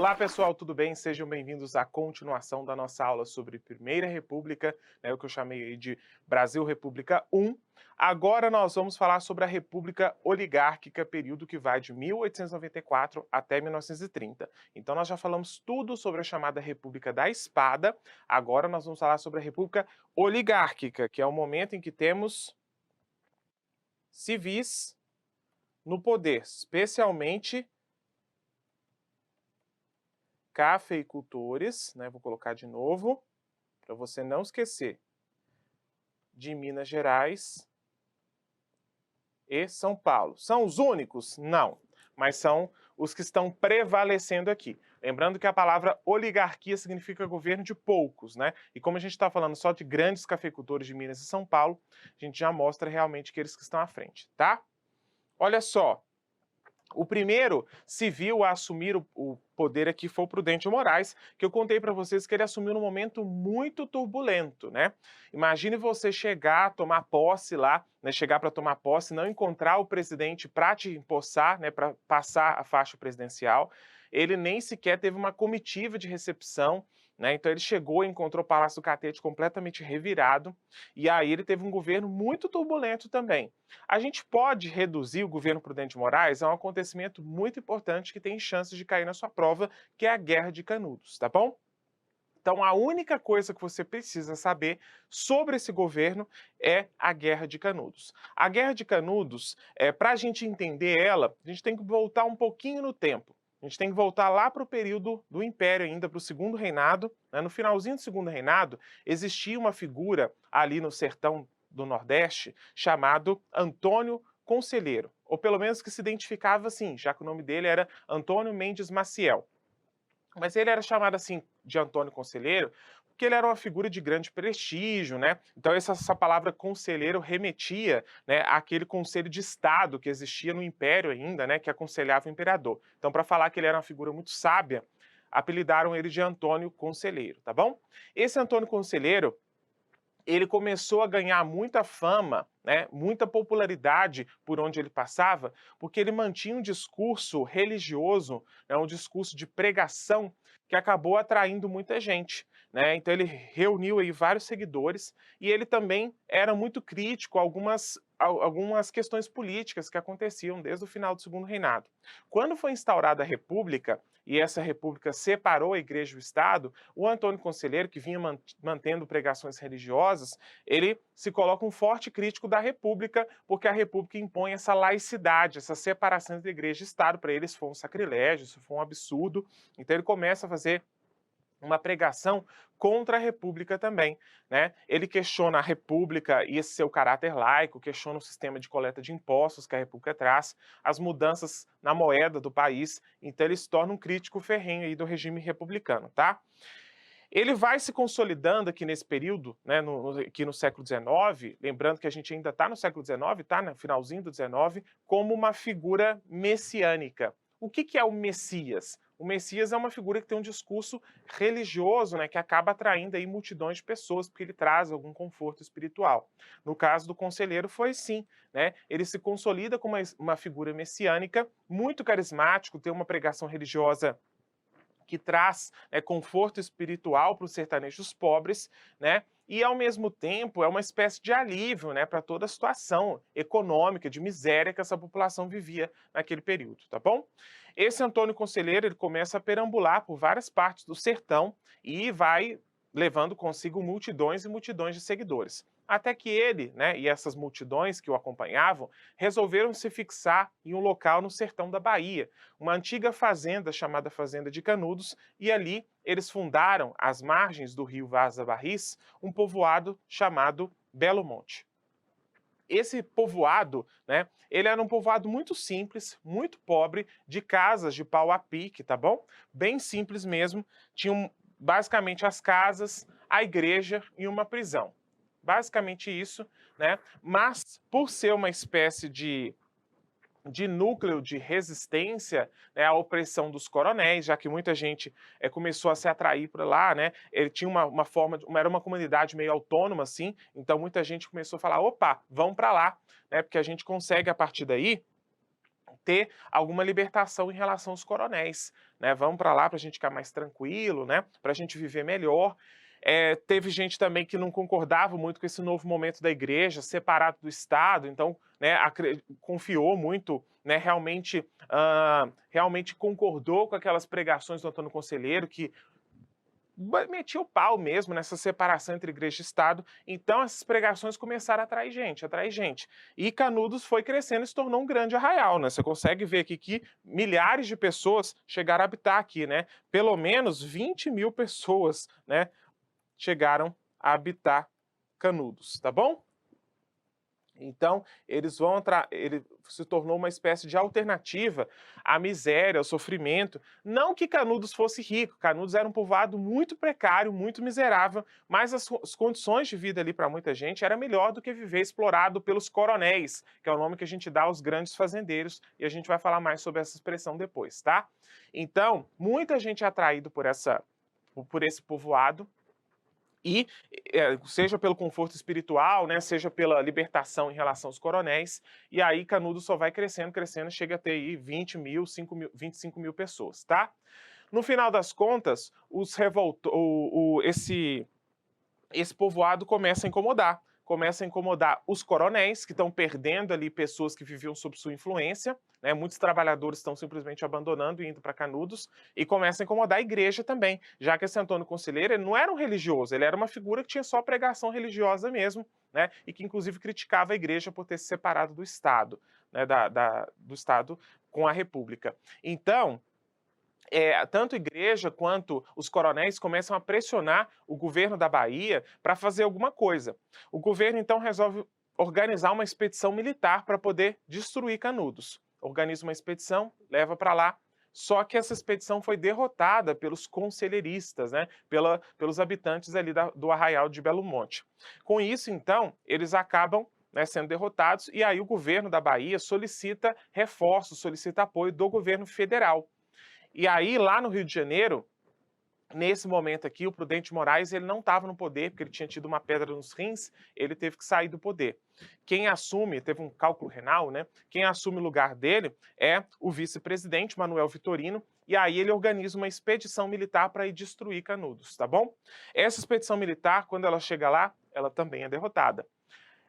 Olá pessoal, tudo bem? Sejam bem-vindos à continuação da nossa aula sobre Primeira República, o que eu chamei aí de Brasil República 1. Agora nós vamos falar sobre a República Oligárquica, período que vai de 1894 até 1930. Então nós já falamos tudo sobre a chamada República da Espada, agora nós vamos falar sobre a República Oligárquica, que é o momento em que temos civis no poder, especialmente cafeicultores, vou colocar de novo, para você não esquecer, de Minas Gerais e São Paulo. São os únicos? Não, mas são os que estão prevalecendo aqui. Lembrando que a palavra oligarquia significa governo de poucos, E como a gente está falando só de grandes cafeicultores de Minas e São Paulo, a gente já mostra realmente aqueles que estão à frente, tá? Olha só, o primeiro civil a assumir o poder aqui foi o Prudente Moraes, que eu contei para vocês que ele assumiu num momento muito turbulento, Imagine você chegar, tomar posse lá, chegar para tomar posse, não encontrar o presidente para te empossar, para passar a faixa presidencial. Ele nem sequer teve uma comitiva de recepção, Então ele chegou e encontrou o Palácio do Catete completamente revirado, e aí ele teve um governo muito turbulento também. A gente pode reduzir o governo Prudente Moraes a um acontecimento muito importante que tem chances de cair na sua prova, que é a Guerra de Canudos, tá bom? Então, a única coisa que você precisa saber sobre esse governo é a Guerra de Canudos. A Guerra de Canudos, para a gente entender ela, a gente tem que voltar um pouquinho no tempo. A gente tem que voltar lá para o período do Império ainda, para o Segundo Reinado. No finalzinho do Segundo Reinado, existia uma figura ali no sertão do Nordeste chamado Antônio Conselheiro, ou pelo menos que se identificava assim, já que o nome dele era Antônio Mendes Maciel. Mas ele era chamado assim de Antônio Conselheiro porque ele era uma figura de grande prestígio, Então essa palavra conselheiro remetia, àquele conselho de Estado que existia no Império ainda, que aconselhava o imperador. Então, para falar que ele era uma figura muito sábia, apelidaram ele de Antônio Conselheiro, tá bom? Esse Antônio Conselheiro, ele começou a ganhar muita fama, muita popularidade por onde ele passava, porque ele mantinha um discurso religioso, um discurso de pregação que acabou atraindo muita gente, Então ele reuniu aí vários seguidores e ele também era muito crítico a algumas questões políticas que aconteciam desde o final do Segundo Reinado. Quando foi instaurada a República, e essa república separou a igreja e o Estado, o Antônio Conselheiro, que vinha mantendo pregações religiosas, ele se coloca um forte crítico da república, porque a república impõe essa laicidade, essa separação entre igreja e Estado. Para eles foi um sacrilégio, isso foi um absurdo. Então ele começa a fazer uma pregação contra a República também, Ele questiona a República e esse seu caráter laico, questiona o sistema de coleta de impostos que a República traz, as mudanças na moeda do país, então ele se torna um crítico ferrenho aí do regime republicano, tá? Ele vai se consolidando aqui nesse período, aqui no século XIX, lembrando que a gente ainda está no século XIX, está no finalzinho do XIX, como uma figura messiânica. O que é o Messias? O Messias é uma figura que tem um discurso religioso, que acaba atraindo aí multidões de pessoas, porque ele traz algum conforto espiritual. No caso do conselheiro foi sim, Ele se consolida como uma figura messiânica, muito carismático, tem uma pregação religiosa que traz conforto espiritual para os sertanejos pobres, E, ao mesmo tempo, é uma espécie de alívio, para toda a situação econômica, de miséria que essa população vivia naquele período, tá bom? Esse Antônio Conselheiro, ele começa a perambular por várias partes do sertão e vai levando consigo multidões e multidões de seguidores. Até que ele, e essas multidões que o acompanhavam, resolveram se fixar em um local no sertão da Bahia, uma antiga fazenda chamada Fazenda de Canudos, e ali eles fundaram, às margens do rio Vaza Barris, um povoado chamado Belo Monte. Esse povoado, ele era um povoado muito simples, muito pobre, de casas de pau a pique, tá bom? Bem simples mesmo, tinham basicamente as casas, a igreja e uma prisão. Basicamente isso, Mas, por ser uma espécie de núcleo de resistência, à opressão dos coronéis, já que muita gente começou a se atrair por lá, Ele tinha uma forma, era uma comunidade meio autônoma, assim, então muita gente começou a falar, opa, vão para lá, Porque a gente consegue, a partir daí, ter alguma libertação em relação aos coronéis, né? Vamos para lá para a gente ficar mais tranquilo, né? Para a gente viver melhor. Teve gente também que não concordava muito com esse novo momento da igreja, separado do Estado, então, né, confiou muito, né, realmente concordou com aquelas pregações do Antônio Conselheiro, que metia o pau mesmo nessa separação entre igreja e Estado. Então essas pregações começaram a atrair gente, atrair gente. E Canudos foi crescendo e se tornou um grande arraial, né? Você consegue ver aqui que milhares de pessoas chegaram a habitar aqui, né? Pelo menos 20 mil pessoas, né, chegaram a habitar Canudos, tá bom? Então, ele se tornou uma espécie de alternativa à miséria, ao sofrimento. Não que Canudos fosse rico, Canudos era um povoado muito precário, muito miserável, mas as condições de vida ali para muita gente era melhor do que viver explorado pelos coronéis, que é o nome que a gente dá aos grandes fazendeiros, e a gente vai falar mais sobre essa expressão depois, tá? Então, muita gente é atraído por esse povoado, e seja pelo conforto espiritual, né, seja pela libertação em relação aos coronéis, e aí Canudos só vai crescendo, crescendo, chega a ter aí 20 mil, 25 mil pessoas, tá? No final das contas, esse povoado começa a incomodar os coronéis, que estão perdendo ali pessoas que viviam sob sua influência, né? Muitos trabalhadores estão simplesmente abandonando e indo para Canudos, e começa a incomodar a igreja também, já que esse Antônio Conselheiro ele não era um religioso, ele era uma figura que tinha só pregação religiosa mesmo, né? E que inclusive criticava a igreja por ter se separado do Estado, né? Do Estado com a República. Então, tanto a igreja quanto os coronéis começam a pressionar o governo da Bahia para fazer alguma coisa. O governo então resolve organizar uma expedição militar para poder destruir Canudos. Organiza uma expedição, leva para lá, só que essa expedição foi derrotada pelos conselheiristas, né, pelos habitantes ali do arraial de Belo Monte. Com isso, então, eles acabam, né, sendo derrotados, e aí o governo da Bahia solicita reforços, solicita apoio do governo federal. E aí, lá no Rio de Janeiro, nesse momento aqui, o Prudente Moraes ele não estava no poder, porque ele tinha tido uma pedra nos rins, ele teve que sair do poder. Quem assume, teve um cálculo renal, né? Quem assume o lugar dele é o vice-presidente, Manuel Vitorino, e aí ele organiza uma expedição militar para ir destruir Canudos, tá bom? Essa expedição militar, quando ela chega lá, ela também é derrotada.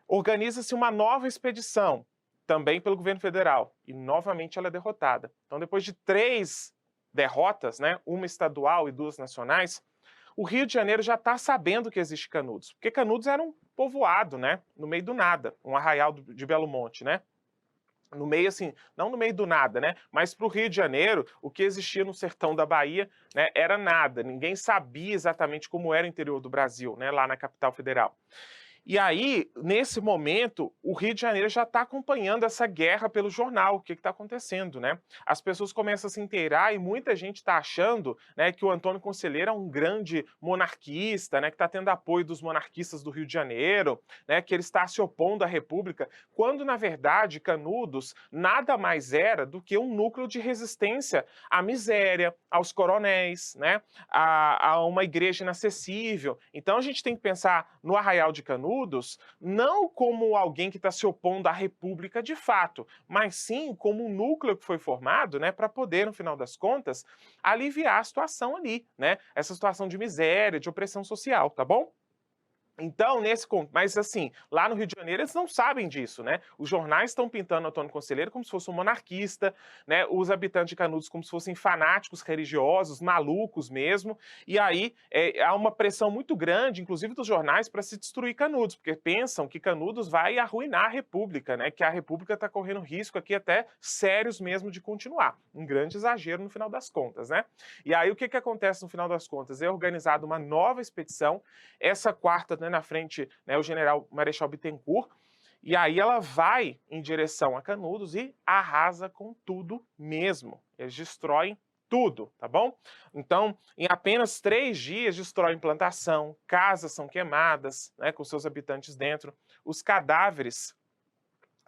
Organiza-se uma nova expedição, também pelo governo federal, e novamente ela é derrotada. Então, depois de 3 derrotas, né, uma estadual e 2 nacionais, o Rio de Janeiro já está sabendo que existe Canudos, porque Canudos era um povoado, né, no meio do nada, um arraial de Belo Monte, né? No meio, assim, não no meio do nada, né? Mas para o Rio de Janeiro, o que existia no sertão da Bahia, né, era nada. Ninguém sabia exatamente como era o interior do Brasil, né, lá na capital federal. E aí, nesse momento, o Rio de Janeiro já está acompanhando essa guerra pelo jornal, o que está acontecendo, né? As pessoas começam a se inteirar e muita gente está achando, né, que o Antônio Conselheiro é um grande monarquista, né, que está tendo apoio dos monarquistas do Rio de Janeiro, né, que ele está se opondo à República, quando, na verdade, Canudos nada mais era do que um núcleo de resistência à miséria, aos coronéis, né, a uma igreja inacessível. Então, a gente tem que pensar no Arraial de Canudos não como alguém que está se opondo à República de fato, mas sim como um núcleo que foi formado, né, para poder, no final das contas, aliviar a situação ali, né, essa situação de miséria, de opressão social, tá bom? Então, mas assim, lá no Rio de Janeiro eles não sabem disso, né? Os jornais estão pintando Antônio Conselheiro como se fosse um monarquista, né? Os habitantes de Canudos como se fossem fanáticos religiosos, malucos mesmo. E aí há uma pressão muito grande, inclusive dos jornais, para se destruir Canudos, porque pensam que Canudos vai arruinar a República, né? Que a República está correndo risco aqui até sérios mesmo de continuar. Um grande exagero no final das contas, né? E aí o que acontece no final das contas? É organizada uma nova expedição, essa quarta, né, na frente, né, o general Marechal Bittencourt, e aí ela vai em direção a Canudos e arrasa com tudo mesmo. Eles destroem tudo, tá bom? Então, em apenas 3 dias, destroem plantação, casas são queimadas, né, com seus habitantes dentro, os cadáveres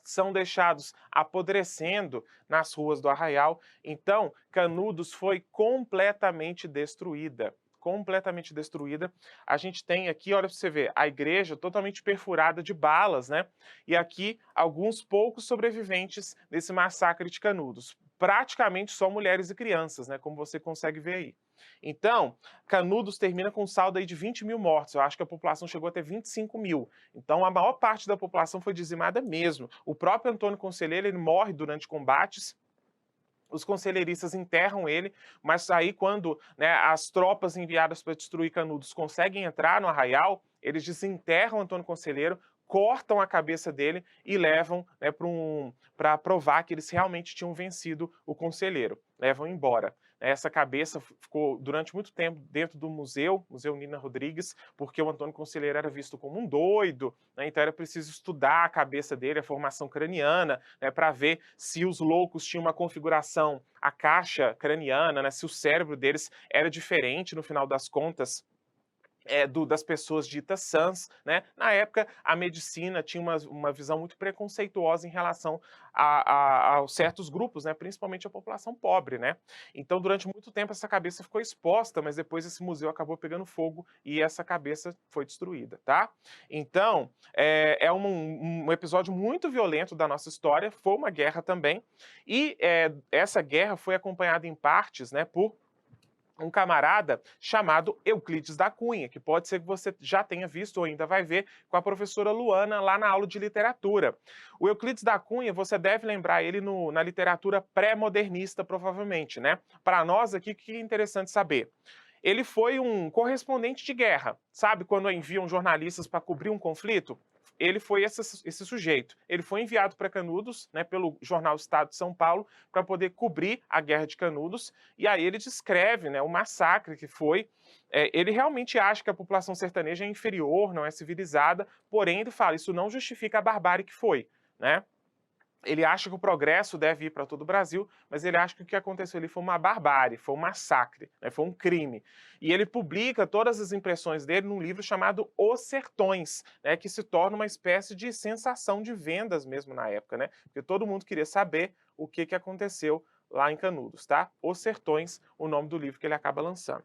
são deixados apodrecendo nas ruas do arraial. Então, Canudos foi completamente destruída. completamente destruída. A gente tem aqui, olha para você ver, a igreja totalmente perfurada de balas, né? E aqui alguns poucos sobreviventes desse massacre de Canudos. Praticamente só mulheres e crianças, né? Como você consegue ver aí. Então, Canudos termina com um saldo aí de 20 mil mortos. Eu acho que a população chegou até 25 mil. Então, a maior parte da população foi dizimada mesmo. O próprio Antônio Conselheiro, ele morre durante combates. Os conselheiristas enterram ele, mas aí quando, né, as tropas enviadas para destruir Canudos conseguem entrar no arraial, eles desenterram Antônio Conselheiro, cortam a cabeça dele e levam, né, para provar que eles realmente tinham vencido o conselheiro. Levam embora. Essa cabeça ficou durante muito tempo dentro do Museu Nina Rodrigues, porque o Antônio Conselheiro era visto como um doido, né, então era preciso estudar a cabeça dele, a formação craniana, né, para ver se os loucos tinham uma configuração, a caixa craniana, né, se o cérebro deles era diferente no final das contas. Das pessoas ditas sãs, né? Na época, a medicina tinha uma visão muito preconceituosa em relação a certos grupos, né? Principalmente a população pobre, né? Então, durante muito tempo, essa cabeça ficou exposta, mas depois esse museu acabou pegando fogo e essa cabeça foi destruída, tá? Então, é um episódio muito violento da nossa história, foi uma guerra também, e essa guerra foi acompanhada em partes, né, por um camarada chamado Euclides da Cunha, que pode ser que você já tenha visto ou ainda vai ver com a professora Luana lá na aula de literatura. O Euclides da Cunha, você deve lembrar ele na literatura pré-modernista, provavelmente, né? Para nós aqui, o que é interessante saber? Ele foi um correspondente de guerra, sabe quando enviam jornalistas para cobrir um conflito? Ele foi esse sujeito. Ele foi enviado para Canudos, né, pelo jornal Estado de São Paulo, para poder cobrir a Guerra de Canudos, e aí ele descreve, né, o massacre que foi. Ele realmente acha que a população sertaneja é inferior, não é civilizada, porém ele fala, isso não justifica a barbárie que foi, né? Ele acha que o progresso deve ir para todo o Brasil, mas ele acha que o que aconteceu ali foi uma barbárie, foi um massacre, né, foi um crime. E ele publica todas as impressões dele num livro chamado Os Sertões, né, que se torna uma espécie de sensação de vendas mesmo na época, né? Porque todo mundo queria saber o que aconteceu lá em Canudos, tá? Os Sertões, o nome do livro que ele acaba lançando.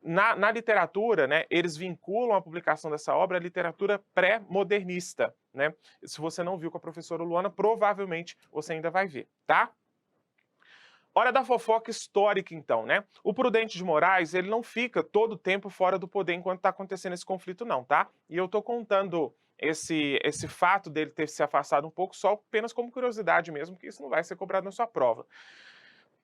Na literatura, né, eles vinculam a publicação dessa obra à literatura pré-modernista, né? Se você não viu com a professora Luana, provavelmente você ainda vai ver, tá? Hora da fofoca histórica, então, né? O Prudente de Moraes, ele não fica todo o tempo fora do poder enquanto está acontecendo esse conflito, não, tá? E eu tô contando esse fato dele ter se afastado um pouco só apenas como curiosidade mesmo, porque isso não vai ser cobrado na sua prova.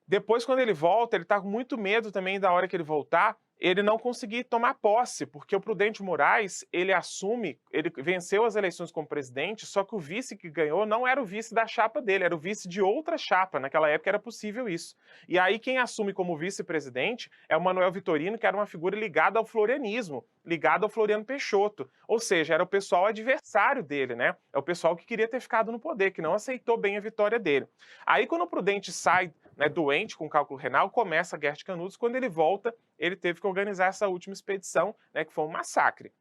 Depois, quando ele volta, ele tá com muito medo também da hora que ele voltar, ele não conseguir tomar posse, porque o Prudente Moraes, ele assume, ele venceu as eleições como presidente, só que o vice que ganhou não era o vice da chapa dele, era o vice de outra chapa. Naquela época era possível isso. E aí quem assume como vice-presidente é o Manuel Vitorino, que era uma figura ligada ao florianismo, ligado ao Floriano Peixoto. Ou seja, era o pessoal adversário dele, né? É o pessoal que queria ter ficado no poder, que não aceitou bem a vitória dele. Aí quando o Prudente sai, né, doente com cálculo renal, começa a Guerra de Canudos. Quando ele volta, ele teve que organizar essa última expedição, né, que foi um massacre.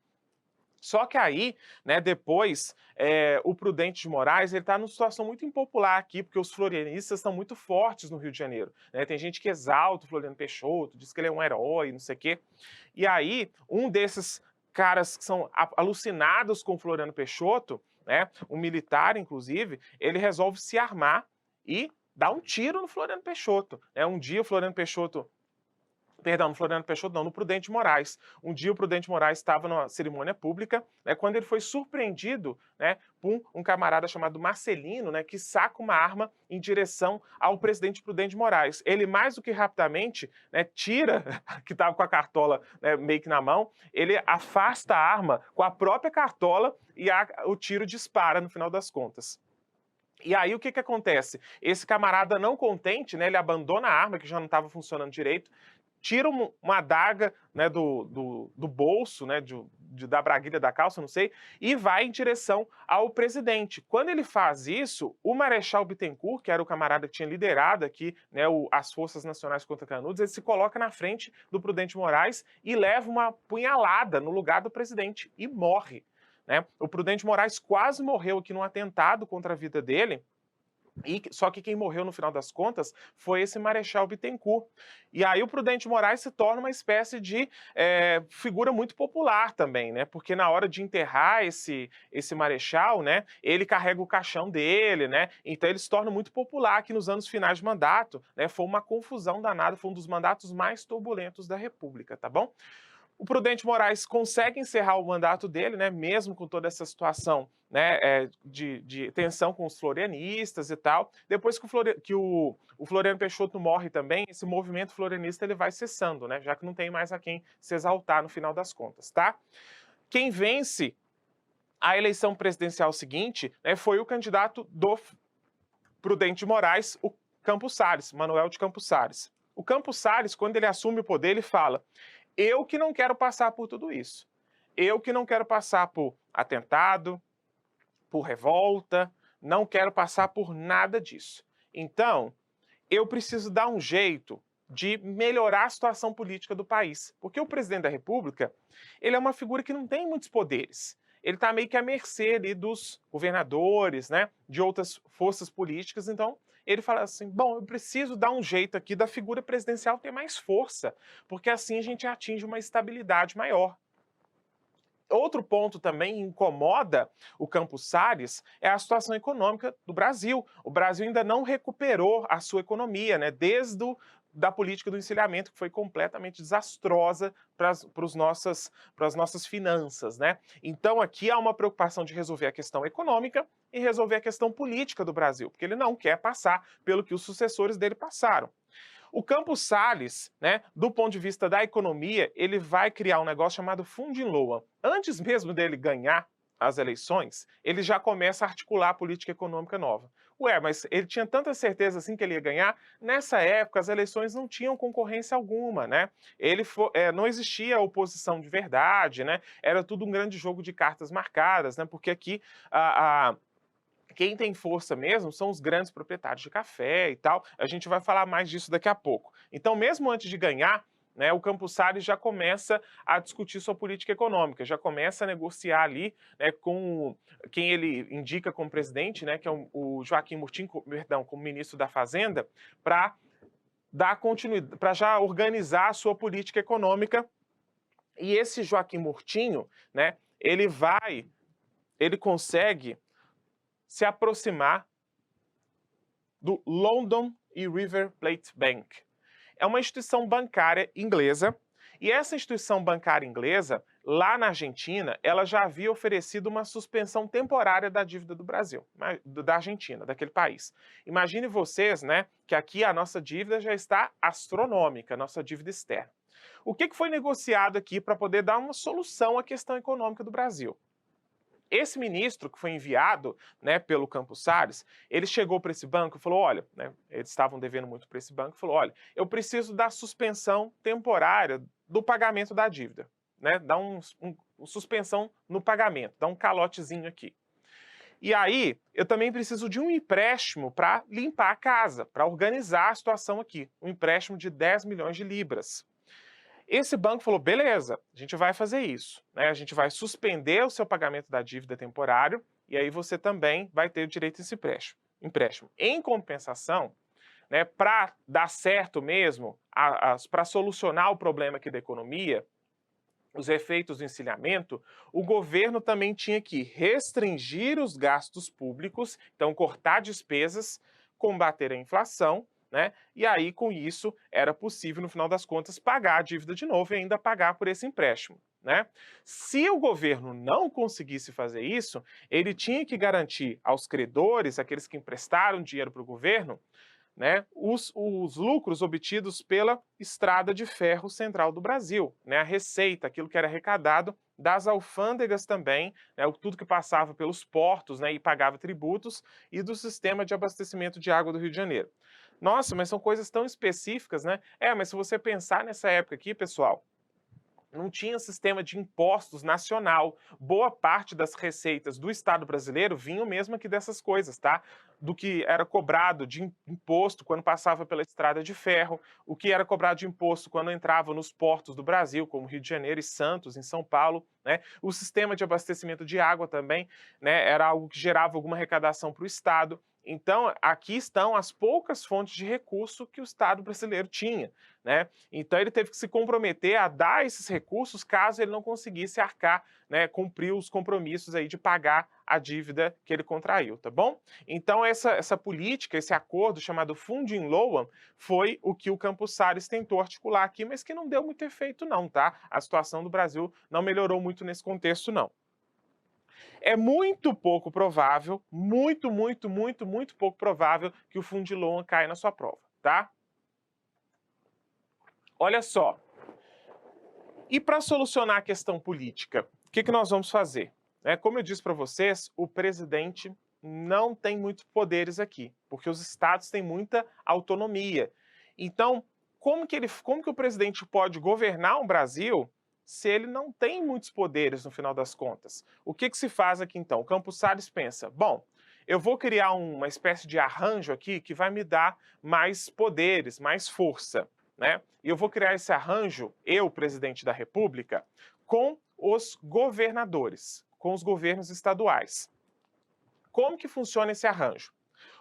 Só que aí, né, depois, o Prudente de Moraes, ele está numa situação muito impopular aqui, porque os florianistas estão muito fortes no Rio de Janeiro, né? Tem gente que exalta o Floriano Peixoto, diz que ele é um herói, não sei o quê. E aí, um desses caras que são alucinados com o Floriano Peixoto, né, um militar, inclusive, ele resolve se armar e dar um tiro no Floriano Peixoto. Um dia o Floriano Peixoto Perdão, no Floriano Peixoto não, no Prudente Moraes. Um dia o Prudente Moraes estava numa cerimônia pública, né, quando ele foi surpreendido, né, por um camarada chamado Marcelino, né, que saca uma arma em direção ao presidente Prudente Moraes. Ele, mais do que rapidamente, né, tira, que estava com a cartola, né, meio que na mão, ele afasta a arma com a própria cartola e o tiro dispara no final das contas. E aí o que acontece? Esse camarada não contente, né, ele abandona a arma que já não estava funcionando direito, tira uma adaga, né, do bolso, né, da braguilha da calça, não sei, e vai em direção ao presidente. Quando ele faz isso, o Marechal Bittencourt, que era o camarada que tinha liderado aqui, né, as Forças Nacionais contra Canudos, ele se coloca na frente do Prudente Moraes e leva uma punhalada no lugar do presidente e morre, né? O Prudente Moraes quase morreu aqui num atentado contra a vida dele, Só que quem morreu no final das contas foi esse Marechal Bittencourt. E aí o Prudente Moraes se torna uma espécie de figura muito popular também, né? Porque na hora de enterrar esse Marechal, né, ele carrega o caixão dele, né? Então ele se torna muito popular aqui nos anos finais de mandato, né? Foi uma confusão danada, foi um dos mandatos mais turbulentos da República, tá bom? O Prudente Moraes consegue encerrar o mandato dele, né, mesmo com toda essa situação, né, de tensão com os florianistas e tal. Depois que o Floriano Peixoto morre também, esse movimento florianista ele vai cessando, né, já que não tem mais a quem se exaltar no final das contas, tá? Quem vence a eleição presidencial seguinte, né, foi o candidato do Prudente Moraes, o Campos Salles, Manuel de Campos Salles. O Campos Salles, quando ele assume o poder, ele fala: eu que não quero passar por tudo isso. Eu que não quero passar por atentado, por revolta, não quero passar por nada disso. Então, eu preciso dar um jeito de melhorar a situação política do país. Porque o presidente da República, ele é uma figura que não tem muitos poderes. Ele está meio que à mercê ali dos governadores, né, de outras forças políticas. Então, ele fala assim, bom, eu preciso dar um jeito aqui da figura presidencial ter mais força, porque assim a gente atinge uma estabilidade maior. Outro ponto também incomoda o Campos Salles é a situação econômica do Brasil. O Brasil ainda não recuperou a sua economia, né? Desde da política do encilhamento, que foi completamente desastrosa para as nossas finanças, né? Então aqui há uma preocupação de resolver a questão econômica e resolver a questão política do Brasil, porque ele não quer passar pelo que os sucessores dele passaram. O Campos Salles, né, do ponto de vista da economia, ele vai criar um negócio chamado Fundinloa. Antes mesmo dele ganhar as eleições, ele já começa a articular a política econômica nova. Ué, mas ele tinha tanta certeza assim que ele ia ganhar? Nessa época, as eleições não tinham concorrência alguma, né? Não existia oposição de verdade, né? Era tudo um grande jogo de cartas marcadas, né? Porque aqui quem tem força mesmo são os grandes proprietários de café e tal. A gente vai falar mais disso daqui a pouco. Então, mesmo antes de ganhar, né, o Campos Salles já começa a discutir sua política econômica, já começa a negociar ali, né, com quem ele indica como presidente, né, que é o Joaquim Murtinho, perdão, como ministro da Fazenda, para dar continuidade, para já organizar a sua política econômica. E esse Joaquim Murtinho, né, ele consegue se aproximar do London e River Plate Bank. É uma instituição bancária inglesa, e essa instituição bancária inglesa, lá na Argentina, ela já havia oferecido uma suspensão temporária da dívida do Brasil, da Argentina, daquele país. Imagine vocês, né, que aqui a nossa dívida já está astronômica, a nossa dívida externa. O que foi negociado aqui para poder dar uma solução à questão econômica do Brasil? Esse ministro que foi enviado, né, pelo Campos Salles, ele chegou para esse banco e falou, olha, né, eles estavam devendo muito para esse banco, falou, olha, eu preciso da suspensão temporária do pagamento da dívida, né, dar uma suspensão no pagamento, dar um calotezinho aqui. E aí, eu também preciso de um empréstimo para limpar a casa, para organizar a situação aqui, um empréstimo de 10 milhões de libras. Esse banco falou, beleza, a gente vai fazer isso, né? A gente vai suspender o seu pagamento da dívida temporário e aí você também vai ter o direito a esse empréstimo. Em compensação, né, para dar certo mesmo, para solucionar o problema aqui da economia, os efeitos do encilhamento, o governo também tinha que restringir os gastos públicos, então cortar despesas, combater a inflação, né? E aí, com isso, era possível, no final das contas, pagar a dívida de novo e ainda pagar por esse empréstimo, né? Se o governo não conseguisse fazer isso, ele tinha que garantir aos credores, aqueles que emprestaram dinheiro para o governo, né, os lucros obtidos pela Estrada de Ferro Central do Brasil, né, a receita, aquilo que era arrecadado das alfândegas também, né, tudo que passava pelos portos, né, e pagava tributos, e do sistema de abastecimento de água do Rio de Janeiro. Nossa, mas são coisas tão específicas, né? Mas se você pensar nessa época aqui, pessoal, não tinha sistema de impostos nacional. Boa parte das receitas do Estado brasileiro vinham mesmo aqui dessas coisas, tá? Do que era cobrado de imposto quando passava pela estrada de ferro, o que era cobrado de imposto quando entrava nos portos do Brasil, como Rio de Janeiro e Santos, em São Paulo, né? O sistema de abastecimento de água também, né? Era algo que gerava alguma arrecadação para o Estado. Então, aqui estão as poucas fontes de recurso que o Estado brasileiro tinha, né? Então, ele teve que se comprometer a dar esses recursos caso ele não conseguisse arcar, né, cumprir os compromissos aí de pagar a dívida que ele contraiu, tá bom? Então, essa política, esse acordo chamado Funding-Loan, foi o que o Campos Salles tentou articular aqui, mas que não deu muito efeito não, tá? A situação do Brasil não melhorou muito nesse contexto, não. É muito pouco provável, muito pouco provável que o Funding-Loan caia na sua prova, tá? Olha só. E para solucionar a questão política, o que nós vamos fazer? Como eu disse para vocês, o presidente não tem muitos poderes aqui, porque os estados têm muita autonomia. Então, como que o presidente pode governar um Brasil se ele não tem muitos poderes no final das contas? O que se faz aqui então? O Campos Salles pensa, bom, eu vou criar uma espécie de arranjo aqui que vai me dar mais poderes, mais força, né? E eu vou criar esse arranjo, eu, presidente da República, com os governadores, com os governos estaduais. Como que funciona esse arranjo?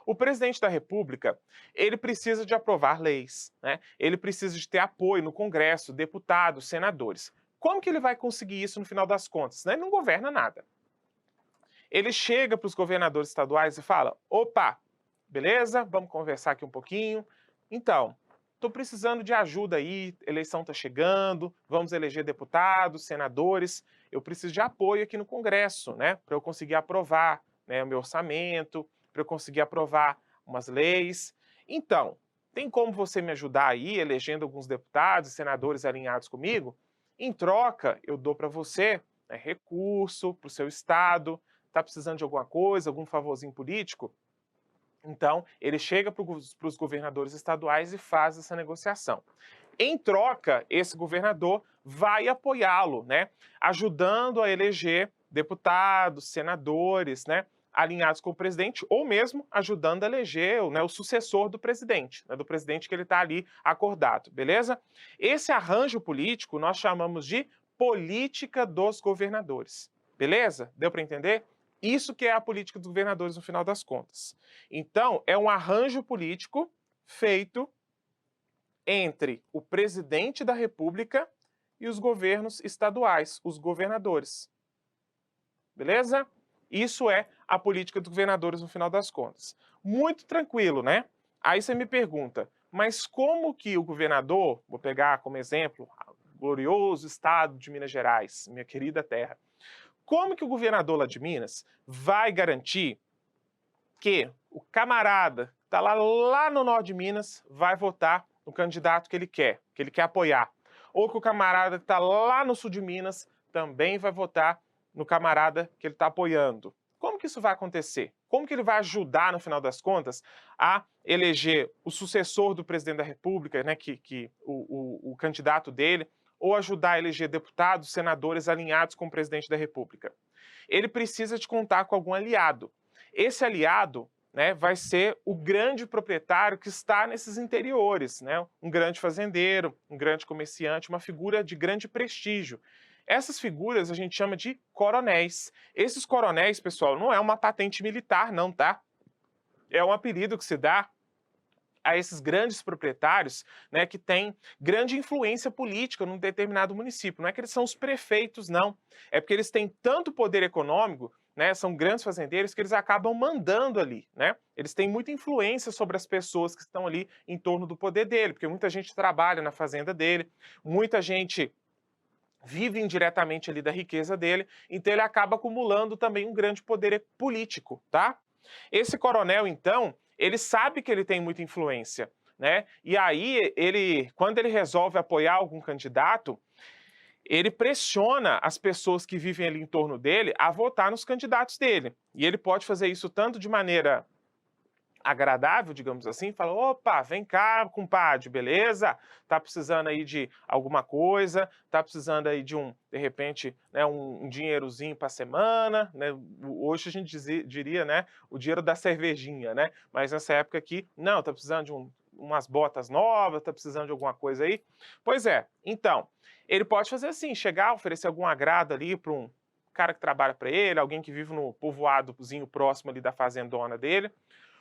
O presidente da República, ele precisa de aprovar leis, né? Ele precisa de ter apoio no Congresso, deputados, senadores. Como que ele vai conseguir isso no final das contas? Né? Ele não governa nada. Ele chega para os governadores estaduais e fala, opa, beleza, vamos conversar aqui um pouquinho. Então, estou precisando de ajuda aí, eleição está chegando, vamos eleger deputados, senadores, eu preciso de apoio aqui no Congresso, né, para eu conseguir aprovar, né, o meu orçamento, para eu conseguir aprovar umas leis. Então, tem como você me ajudar aí, elegendo alguns deputados e senadores alinhados comigo? Em troca, eu dou para você, né, recurso para o seu estado, está precisando de alguma coisa, algum favorzinho político? Então, ele chega para os governadores estaduais e faz essa negociação. Em troca, esse governador vai apoiá-lo, né, ajudando a eleger deputados, senadores, né, alinhados com o presidente, ou mesmo ajudando a eleger, né, o sucessor do presidente, né, do presidente que ele está ali acordado, beleza? Esse arranjo político nós chamamos de política dos governadores, beleza? Deu para entender? Isso que é a política dos governadores no final das contas. Então, é um arranjo político feito entre o presidente da República e os governos estaduais, os governadores. Beleza? Isso é a política dos governadores no final das contas. Muito tranquilo, né? Aí você me pergunta, mas como que o governador, vou pegar como exemplo, o glorioso estado de Minas Gerais, minha querida terra, como que o governador lá de Minas vai garantir que o camarada que está lá no norte de Minas vai votar no candidato que ele quer apoiar? Ou que o camarada que está lá no sul de Minas também vai votar no camarada que ele está apoiando? Como que isso vai acontecer? Como que ele vai ajudar, no final das contas, a eleger o sucessor do presidente da República, né, o candidato dele, ou ajudar a eleger deputados, senadores alinhados com o presidente da República? Ele precisa de contar com algum aliado. Esse aliado, né, vai ser o grande proprietário que está nesses interiores, né? Um grande fazendeiro, um grande comerciante, uma figura de grande prestígio. Essas figuras a gente chama de coronéis. Esses coronéis, pessoal, não é uma patente militar, não, tá? É um apelido que se dá a esses grandes proprietários, né, que têm grande influência política num determinado município. Não é que eles são os prefeitos, não. É porque eles têm tanto poder econômico, né, são grandes fazendeiros, que eles acabam mandando ali, né? Eles têm muita influência sobre as pessoas que estão ali em torno do poder dele, porque muita gente trabalha na fazenda dele, muita gente vive indiretamente ali da riqueza dele, então ele acaba acumulando também um grande poder político, tá? Esse coronel, então, ele sabe que ele tem muita influência, né? E aí, quando ele resolve apoiar algum candidato, ele pressiona as pessoas que vivem ali em torno dele a votar nos candidatos dele. E ele pode fazer isso tanto de maneira agradável, digamos assim, fala, opa, vem cá, compadre, beleza? Tá precisando aí de alguma coisa, tá precisando aí de de repente, né, um dinheirozinho para semana, né? Hoje a gente diria, né, o dinheiro da cervejinha, né? Mas nessa época aqui, não, tá precisando de umas botas novas, tá precisando de alguma coisa aí. Pois é, então, ele pode fazer assim, chegar, oferecer algum agrado ali para um cara que trabalha para ele, alguém que vive no povoadozinho próximo ali da fazendona dele,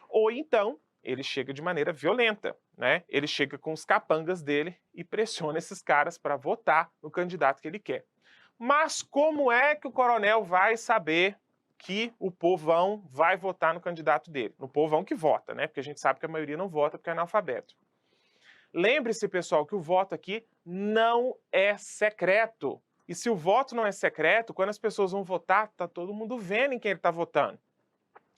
ou então ele chega de maneira violenta, né? Ele chega com os capangas dele e pressiona esses caras para votar no candidato que ele quer. Mas como é que o coronel vai saber que o povão vai votar no candidato dele? No povão que vota, né? Porque a gente sabe que a maioria não vota porque é analfabeto. Lembre-se, pessoal, que o voto aqui não é secreto. E se o voto não é secreto, quando as pessoas vão votar, tá todo mundo vendo em quem ele está votando.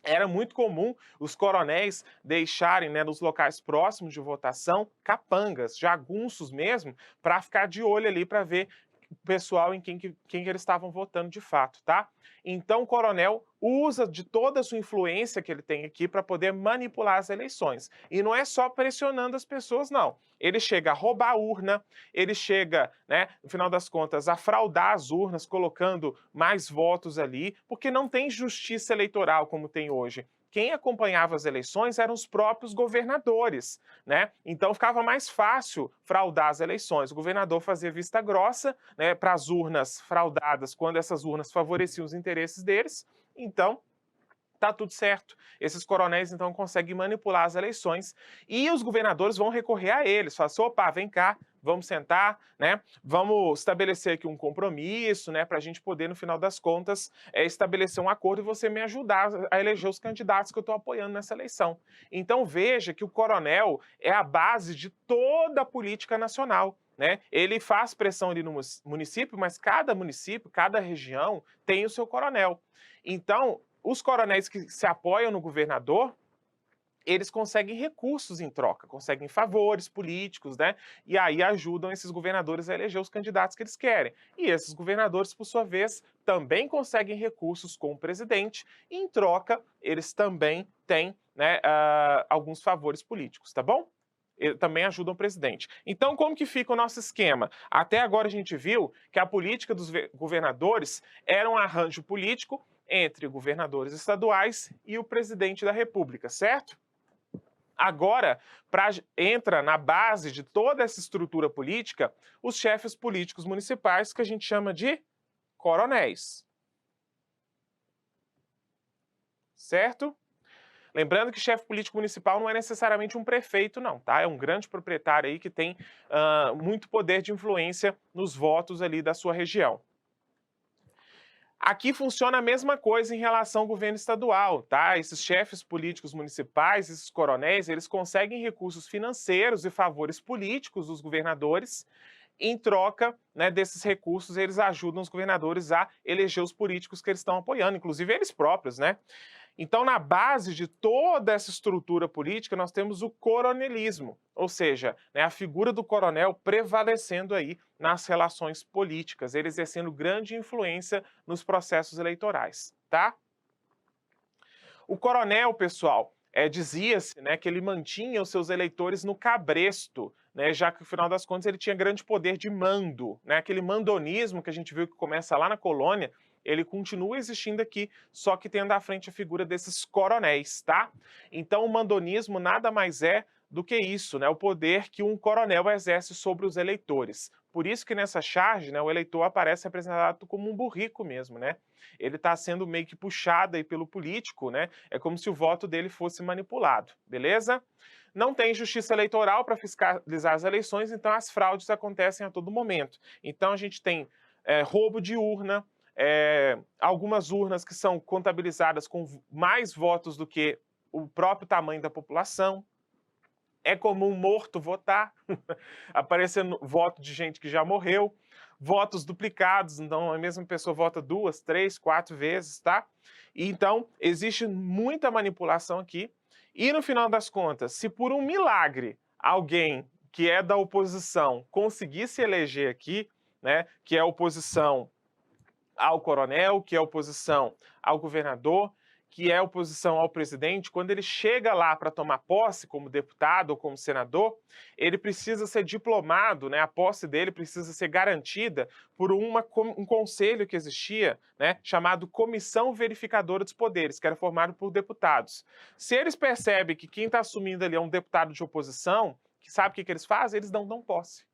Era muito comum os coronéis deixarem, né, nos locais próximos de votação, capangas, jagunços mesmo, para ficar de olho ali para ver o pessoal em quem que eles estavam votando de fato, tá? Então o coronel usa de toda a sua influência que ele tem aqui para poder manipular as eleições. E não é só pressionando as pessoas, não. Ele chega a roubar a urna, ele chega, né, no final das contas, a fraudar as urnas, colocando mais votos ali, porque não tem justiça eleitoral como tem hoje. Quem acompanhava as eleições eram os próprios governadores, né? Então ficava mais fácil fraudar as eleições. O governador fazia vista grossa, né, para as urnas fraudadas, quando essas urnas favoreciam os interesses deles. Então, tá tudo certo. Esses coronéis, então, conseguem manipular as eleições e os governadores vão recorrer a eles. Falam assim, opa, vem cá, vamos sentar, né? Vamos estabelecer aqui um compromisso, né? Para a gente poder, no final das contas, estabelecer um acordo e você me ajudar a eleger os candidatos que eu estou apoiando nessa eleição. Então, veja que o coronel é a base de toda a política nacional. Né? Ele faz pressão ali no município, mas cada município, cada região tem o seu coronel. Então, os coronéis que se apoiam no governador, eles conseguem recursos em troca, conseguem favores políticos, né? E aí ajudam esses governadores a eleger os candidatos que eles querem. E esses governadores, por sua vez, também conseguem recursos com o presidente, e em troca, eles também têm, né, alguns favores políticos, tá bom? Também ajudam o presidente. Então, como que fica o nosso esquema? Até agora a gente viu que a política dos governadores era um arranjo político entre governadores estaduais e o presidente da República, certo? Agora, entra na base de toda essa estrutura política os chefes políticos municipais, que a gente chama de coronéis. Certo? Lembrando que chefe político municipal não é necessariamente um prefeito, não, tá? É um grande proprietário aí que tem muito poder de influência nos votos ali da sua região. Aqui funciona a mesma coisa em relação ao governo estadual, tá? Esses chefes políticos municipais, esses coronéis, eles conseguem recursos financeiros e favores políticos dos governadores. Em troca, né, desses recursos, eles ajudam os governadores a eleger os políticos que eles estão apoiando, inclusive eles próprios, né? Então, na base de toda essa estrutura política, nós temos o coronelismo, ou seja, né, a figura do coronel prevalecendo aí nas relações políticas, ele exercendo grande influência nos processos eleitorais, tá? O coronel, pessoal, dizia-se, né, que ele mantinha os seus eleitores no cabresto, né, já que, no final das contas, ele tinha grande poder de mando. Né, aquele mandonismo que a gente viu que começa lá na colônia, ele continua existindo aqui, só que tendo à frente a figura desses coronéis, tá? Então, o mandonismo nada mais é do que isso, né, o poder que um coronel exerce sobre os eleitores. Por isso que nessa charge, né, o eleitor aparece representado como um burrico mesmo, né? Ele está sendo meio que puxado aí pelo político, né? É como se o voto dele fosse manipulado, beleza? Não tem justiça eleitoral para fiscalizar as eleições, então as fraudes acontecem a todo momento. Então a gente tem roubo de urna, algumas urnas que são contabilizadas com mais votos do que o próprio tamanho da população. É comum morto votar, aparecendo voto de gente que já morreu, votos duplicados, então a mesma pessoa vota 2, 3, 4 vezes, tá? E então, existe muita manipulação aqui, e no final das contas, se por um milagre alguém que é da oposição conseguisse eleger aqui, né, que é a oposição ao coronel, que é a oposição ao governador, que é a oposição ao presidente, quando ele chega lá para tomar posse como deputado ou como senador, ele precisa ser diplomado, né? A posse dele precisa ser garantida por um conselho que existia, né? Chamado Comissão Verificadora dos Poderes, que era formado por deputados. Se eles percebem que quem está assumindo ali é um deputado de oposição, que sabe o que eles fazem? Eles não dão posse.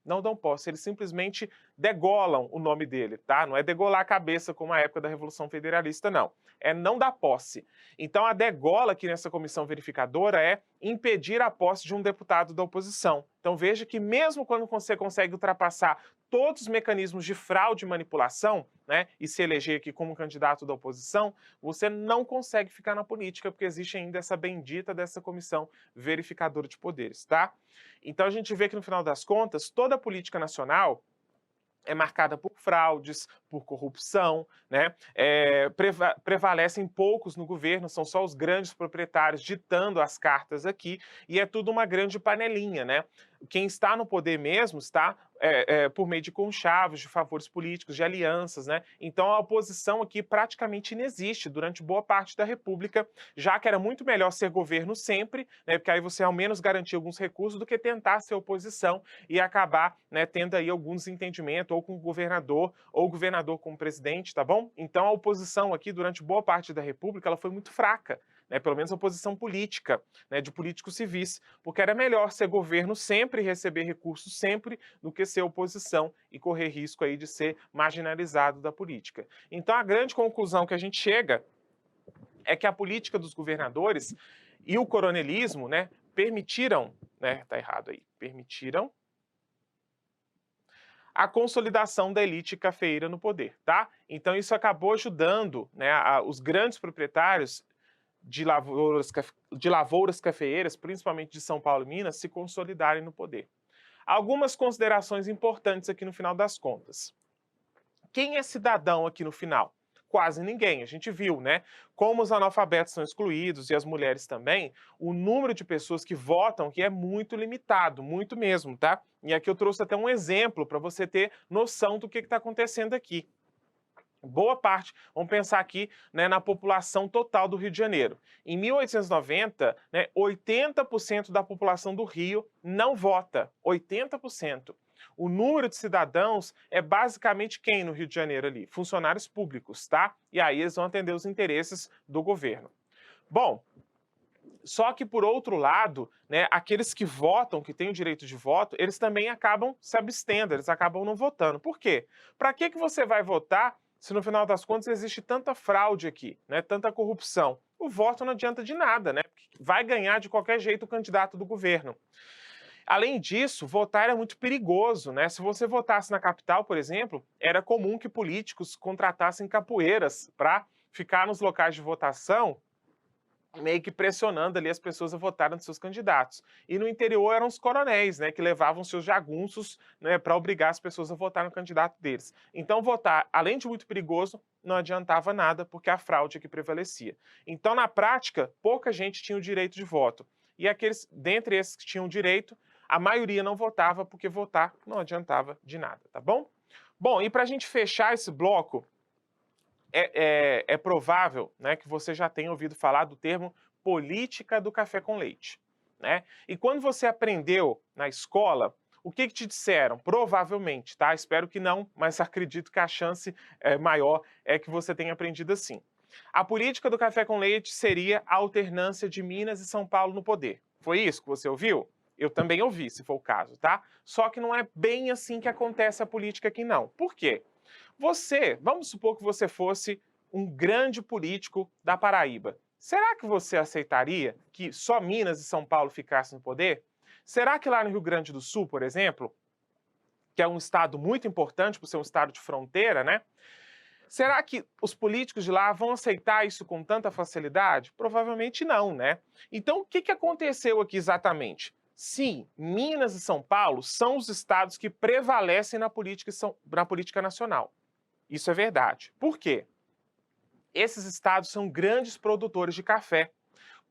não dão posse, eles simplesmente degolam o nome dele, tá? Não é degolar a cabeça como a época da Revolução Federalista, não. É não dar posse. Então a degola aqui nessa comissão verificadora é impedir a posse de um deputado da oposição. Então veja que mesmo quando você consegue ultrapassar todos os mecanismos de fraude e manipulação, né, e se eleger aqui como candidato da oposição, você não consegue ficar na política, porque existe ainda essa bendita dessa comissão verificadora de poderes, tá? Então a gente vê que no final das contas, toda a política nacional é marcada por fraudes, por corrupção, né? Prevalecem poucos no governo, são só os grandes proprietários ditando as cartas aqui, e é tudo uma grande panelinha, né? Quem está no poder mesmo está por meio de conchavos, de favores políticos, de alianças, né? Então a oposição aqui praticamente inexiste durante boa parte da República, já que era muito melhor ser governo sempre, né? Porque aí você ao menos garantia alguns recursos do que tentar ser oposição e acabar, né, tendo aí alguns entendimentos, ou com o governador, ou o governador como presidente, tá bom? Então a oposição aqui, durante boa parte da República, ela foi muito fraca, né? Pelo menos a oposição política, né, de políticos civis, porque era melhor ser governo sempre e receber recursos sempre do que ser oposição e correr risco aí de ser marginalizado da política. Então a grande conclusão que a gente chega é que a política dos governadores e o coronelismo, né, permitiram, né, tá errado aí, permitiram a consolidação da elite cafeeira no poder, tá? Então isso acabou ajudando, né, os grandes proprietários de lavouras cafeeiras, principalmente de São Paulo e Minas, se consolidarem no poder. Algumas considerações importantes aqui no final das contas. Quem é cidadão aqui no final? Quase ninguém. A gente viu, né? Como os analfabetos são excluídos e as mulheres também, o número de pessoas que votam aqui é muito limitado, muito mesmo, tá? E aqui eu trouxe até um exemplo para você ter noção do que está acontecendo aqui. Boa parte, vamos pensar aqui, né, na população total do Rio de Janeiro. Em 1890, né, 80% da população do Rio não vota, 80%. O número de cidadãos é basicamente quem no Rio de Janeiro ali? Funcionários públicos, tá? E aí eles vão atender os interesses do governo. Bom, só que por outro lado, né, aqueles que votam, que têm o direito de voto, eles também acabam se abstendo, eles acabam não votando. Por quê? Para que você vai votar se no final das contas existe tanta fraude aqui, né, tanta corrupção? O voto não adianta de nada, né? Vai ganhar de qualquer jeito o candidato do governo. Além disso, votar era muito perigoso, né? Se você votasse na capital, por exemplo, era comum que políticos contratassem capoeiras para ficar nos locais de votação, meio que pressionando ali as pessoas a votarem nos seus candidatos. E no interior eram os coronéis, né, que levavam seus jagunços, né, para obrigar as pessoas a votar no candidato deles. Então votar, além de muito perigoso, não adiantava nada, porque a fraude é que prevalecia. Então, na prática, pouca gente tinha o direito de voto. E aqueles, dentre esses que tinham direito, a maioria não votava, porque votar não adiantava de nada, tá bom? Bom, e para a gente fechar esse bloco, é provável, né, que você já tenha ouvido falar do termo política do café com leite, né? E quando você aprendeu na escola, o que te disseram? Provavelmente, tá? Espero que não, mas acredito que a chance maior é que você tenha aprendido assim. A política do café com leite seria a alternância de Minas e São Paulo no poder. Foi isso que você ouviu? Eu também ouvi, se for o caso, tá? Só que não é bem assim que acontece a política aqui, não. Por quê? Vamos supor que você fosse um grande político da Paraíba. Será que você aceitaria que só Minas e São Paulo ficassem no poder? Será que lá no Rio Grande do Sul, por exemplo, que é um estado muito importante por ser um estado de fronteira, né? Será que os políticos de lá vão aceitar isso com tanta facilidade? Provavelmente não, né? Então, o que aconteceu aqui exatamente? Sim, Minas e São Paulo são os estados que prevalecem na política nacional. Isso é verdade. Por quê? Esses estados são grandes produtores de café.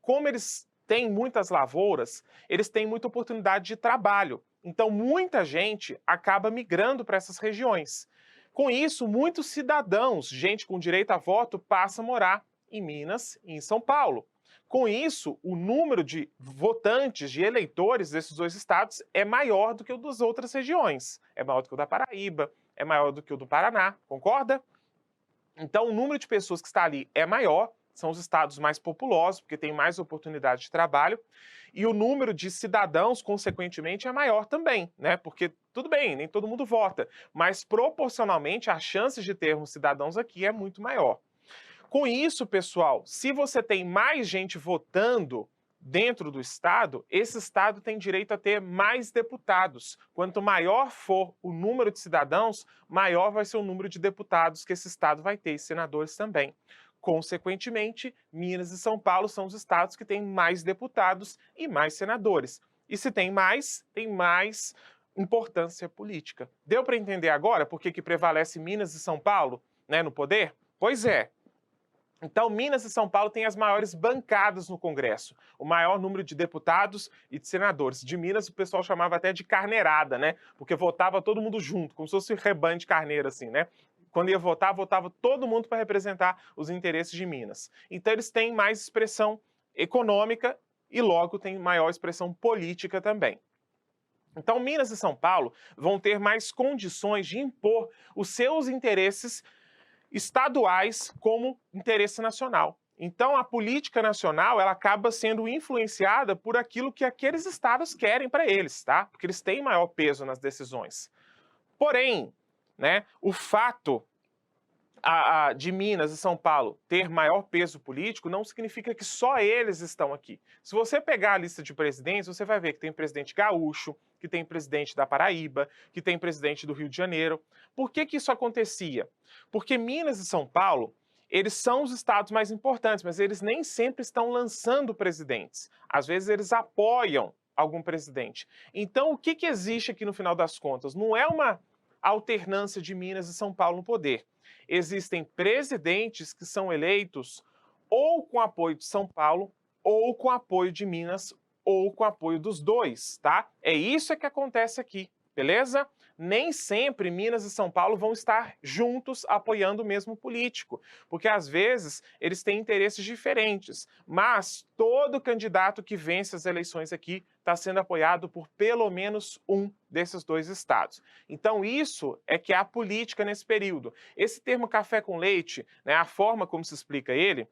Como eles têm muitas lavouras, eles têm muita oportunidade de trabalho. Então, muita gente acaba migrando para essas regiões. Com isso, muitos cidadãos, gente com direito a voto, passa a morar em Minas e em São Paulo. Com isso, o número de votantes, de eleitores desses dois estados é maior do que o das outras regiões. É maior do que o da Paraíba, é maior do que o do Paraná, concorda? Então, o número de pessoas que está ali é maior são os estados mais populosos, porque tem mais oportunidade de trabalho, e o número de cidadãos, consequentemente, é maior também, né? Porque, tudo bem, nem todo mundo vota, mas proporcionalmente as chances de termos cidadãos aqui é muito maior. Com isso, pessoal, se você tem mais gente votando dentro do estado, esse estado tem direito a ter mais deputados. Quanto maior for o número de cidadãos, maior vai ser o número de deputados que esse estado vai ter, e senadores também. Consequentemente, Minas e São Paulo são os estados que têm mais deputados e mais senadores. E se tem mais importância política. Deu para entender agora por que prevalece Minas e São Paulo, né, no poder? Pois é. Então, Minas e São Paulo têm as maiores bancadas no Congresso, o maior número de deputados e de senadores. De Minas, o pessoal chamava até de carneirada, né? Porque votava todo mundo junto, como se fosse um rebanho de carneiro, assim, né? Quando ia votar, votava todo mundo para representar os interesses de Minas. Então, eles têm mais expressão econômica e, logo, têm maior expressão política também. Então, Minas e São Paulo vão ter mais condições de impor os seus interesses estaduais como interesse nacional. Então, a política nacional ela acaba sendo influenciada por aquilo que aqueles estados querem para eles, tá? Porque eles têm maior peso nas decisões. Porém, né, o fato de Minas e São Paulo ter maior peso político não significa que só eles estão aqui. Se você pegar a lista de presidentes, você vai ver que tem presidente gaúcho, que tem presidente da Paraíba, que tem presidente do Rio de Janeiro. Por que isso acontecia? Porque Minas e São Paulo, eles são os estados mais importantes, mas eles nem sempre estão lançando presidentes. Às vezes eles apoiam algum presidente. Então, o que existe aqui no final das contas? Não é uma alternância de Minas e São Paulo no poder. Existem presidentes que são eleitos ou com apoio de São Paulo, ou com apoio de Minas, ou com apoio dos dois, tá? É isso que acontece aqui, beleza? Nem sempre Minas e São Paulo vão estar juntos apoiando o mesmo político, porque às vezes eles têm interesses diferentes, mas todo candidato que vence as eleições aqui está sendo apoiado por pelo menos um desses dois estados. Então isso é que é a política nesse período. Esse termo café com leite, né, a forma como se explica ele,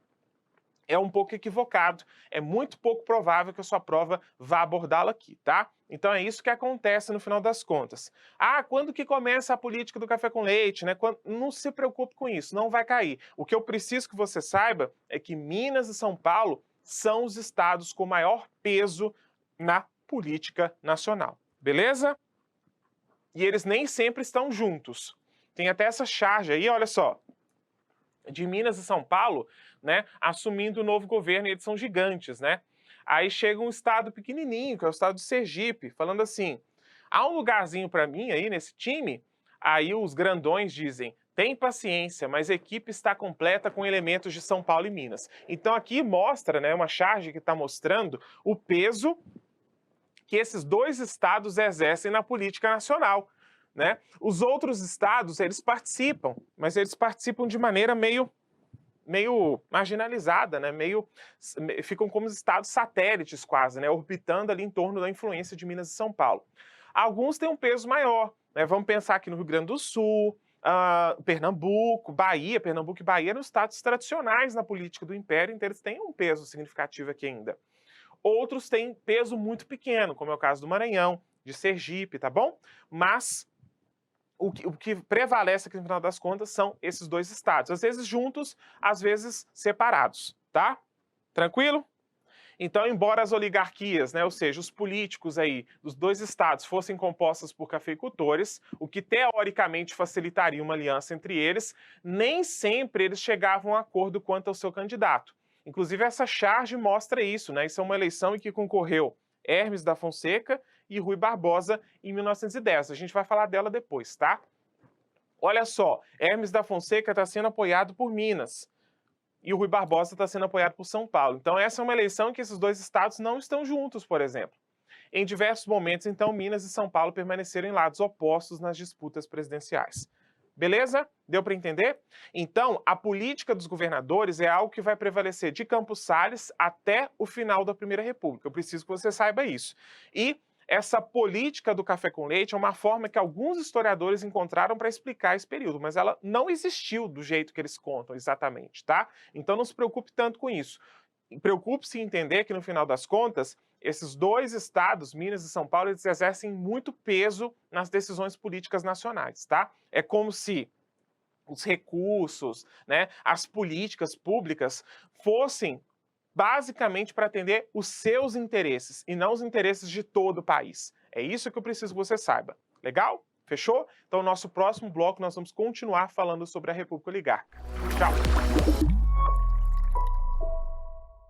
é um pouco equivocado, é muito pouco provável que a sua prova vá abordá-lo aqui, tá? Então é isso que acontece no final das contas. Ah, quando que começa a política do café com leite, né? Não se preocupe com isso, não vai cair. O que eu preciso que você saiba é que Minas e São Paulo são os estados com maior peso na política nacional, beleza? E eles nem sempre estão juntos. Tem até essa charge aí, olha só, de Minas e São Paulo, né, assumindo o novo governo, e eles são gigantes, né? Aí chega um estado pequenininho, que é o estado de Sergipe, falando assim, há um lugarzinho para mim aí nesse time? Aí os grandões dizem, tem paciência, mas a equipe está completa com elementos de São Paulo e Minas. Então aqui mostra, né, uma charge que está mostrando o peso que esses dois estados exercem na política nacional, né? Os outros estados, eles participam, mas eles participam de maneira meio marginalizada, né? Ficam como estados satélites quase, né? Orbitando ali em torno da influência de Minas e São Paulo. Alguns têm um peso maior, né? Vamos pensar aqui no Rio Grande do Sul, Pernambuco, Bahia. Pernambuco e Bahia eram estados tradicionais na política do Império, então eles têm um peso significativo aqui ainda. Outros têm peso muito pequeno, como é o caso do Maranhão, de Sergipe, tá bom? Mas o que prevalece aqui no final das contas são esses dois estados, às vezes juntos, às vezes separados, tá? Tranquilo? Então, embora as oligarquias, né, ou seja, os políticos aí dos dois estados fossem compostos por cafeicultores, o que teoricamente facilitaria uma aliança entre eles, nem sempre eles chegavam a acordo quanto ao seu candidato. Inclusive, essa charge mostra isso, né? Isso é uma eleição em que concorreu Hermes da Fonseca e Rui Barbosa em 1910. A gente vai falar dela depois, tá? Olha só, Hermes da Fonseca está sendo apoiado por Minas e o Rui Barbosa está sendo apoiado por São Paulo. Então essa é uma eleição em que esses dois estados não estão juntos, por exemplo. Em diversos momentos, então, Minas e São Paulo permaneceram em lados opostos nas disputas presidenciais. Beleza? Deu para entender? Então, a política dos governadores é algo que vai prevalecer de Campos Salles até o final da Primeira República. Eu preciso que você saiba isso. E essa política do café com leite é uma forma que alguns historiadores encontraram para explicar esse período, mas ela não existiu do jeito que eles contam exatamente, tá? Então não se preocupe tanto com isso. Preocupe-se em entender que, no final das contas, esses dois estados, Minas e São Paulo, eles exercem muito peso nas decisões políticas nacionais, tá? É como se os recursos, né, as políticas públicas fossem basicamente para atender os seus interesses e não os interesses de todo o país. É isso que eu preciso que você saiba. Legal? Fechou? Então, no nosso próximo bloco, nós vamos continuar falando sobre a República Oligárquica. Tchau!